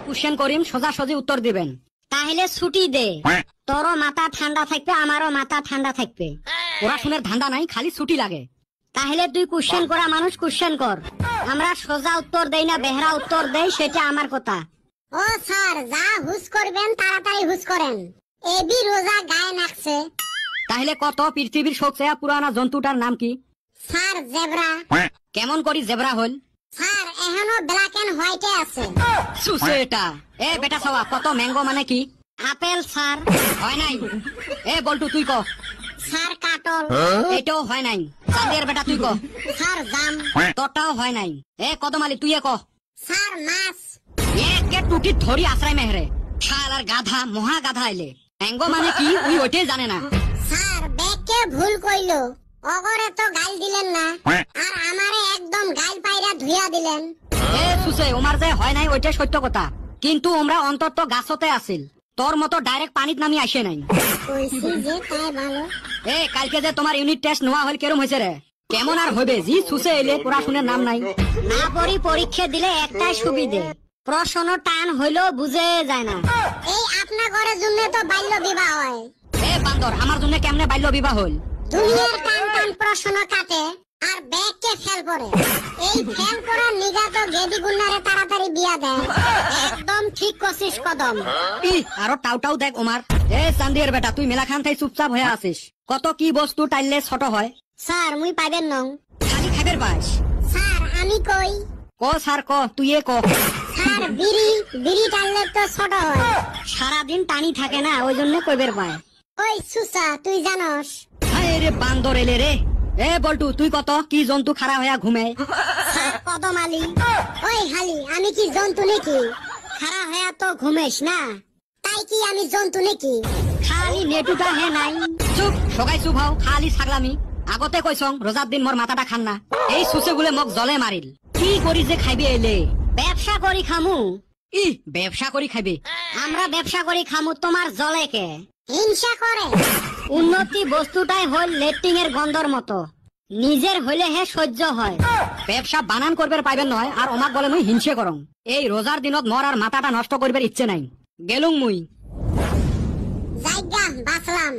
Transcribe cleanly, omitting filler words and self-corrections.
Question করিম সোজা সোজি উত্তর দিবেন। তাহলে ছুটি দে, তোরও মাথা ঠান্ডা থাকবে আমারও মাথা ঠান্ডা থাকবে। পড়াশোনার ধান্দা নাই, খালি ছুটি লাগে। তাহলে তুই কোশ্চেন করা মানুষ কোশ্চেন কর, আমরা সোজা উত্তর দেই না বেহরা উত্তর দেই সেটা আমার কথা। ও স্যার, যা হুস করবেন তাড়াতাড়ি হুস করেন, এবি রোজা গায়ে নাকছে। তাহলে কত পৃথিবীর সবচেয়ে পুরানা জন্তুটার নাম কি? Sir zebra. কেমন করি জেব্রা হল? স্যার এখনো ব্ল্যাক এন্ড হোয়াইটে আছে। সুসে এটা। এ বেটা সবা, কত ম্যাঙ্গো মানে কি? Apple sir. হয় নাই। এ বল্টু তুই ক। স্যার কাটল। এটাও হয় নাই। চাঁদের বেটা তুই ক। স্যার জাম। তোরটাও হয় নাই। এ কদমালি তুই ক। স্যার মাছ। একে টুটি ধরি আশ্রয় মেহরে। শালার গাধা, মহা গাধা এলে। ম্যাঙ্গো মানে কি উই ওইটাই জানে না। স্যার ব্যাগকে ভুল কইলো, অগরে তো গাল দিলেন না, আর আমারে একদম গাল পাইরা ধুইয়া দিলেন। এ সুসে, ওমার যে হয় নাই ওইটাই সত্য কথা, কিন্তু আমরা অন্তত গাছতে আছিল, তোর মতো ডাইরেক্ট পানিত নামি আসে নাই। কইছি যে তাই ভালো। এ কালকে যে তোমার ইউনিট টেস্ট নেওয়া হল, কেরম হয়েছে রে? কেমন আর হইবে, জি সুসে এলে পড়াশোনার নাম নাই। না পড়ি পরীক্ষা দিলে একটাই সুবিধে, প্রশ্ন টান হইলেও বুঝে যায় না। এই আপনার ঘরের জন্য তো বাল্য বিবাহ হয়। এ বান্দর, আমার জন্য কেমনে বাল্য বিবাহ হল? দুনিয়ার টান টান প্রশ্ন কাটে আর ব্যাগকে ফেল করে, এই ফেল করার নিগা তো গেদি গুন্নারে তাড়াতাড়ি বিয়া দেয়। একদম ঠিক করছিস কদম। ই আরো টাউ টাউ দেখ ওমার। এ চান্দির বেটা, তুই মেলা খান থাই চুপচাপ হয়ে আছিস। কত কি বস্তু টাইলে ছোট হয়? স্যার মুই পাইবেন নং। খালি খাইবের পাস। স্যার আমি কই। ক স্যার ক, তুই ক। স্যার বিড়ি, বিড়ি টানলে তো ছোট হয়। সারাদিন টানি থাকে না, ওই জন্য কইবের পায়। ওই সুসা, তুই জানস? হায় রে বান্দর এলে রে। এ বল্টু তুই কত কি জন্তু খাড়া হইয়া ঘুমে? স্যার কদম আলী। ওই হালি, আমি কি জন্তু নাকি? খারা হয়া তো ঘুমেস না, তাই কি আমি জন্তু নাকি? খালি নেটুটা হে নাই। চুপ সগাই চুপ হও, খালি ছাগলামি। আগতে কইছং রোজার দিন মোর মাথাটা খান না। এই সুসে গুলে মোক জলে মারিল। কি করি যে খাইবে এলে? ব্যবসা করি খামু। ই ব্যবসা করি খাইবে? আমরা ব্যবসা করি খামু, তোমার জলে কে? হিংসা করে। উন্নতি বস্তুটাই হল লেট্রিং এর গন্ধর মতো, নিজের হইলে হে সহ্য হয়। ব্যবসা বানান করবে পাইবেন নয়, আর ওমাক বলে মুই হিংসে করং। এই রোজার দিনত মোর আর মাথাটা নষ্ট করবার ইচ্ছে নাই। গেলুং মুই। জায়গা বাঁচলাম।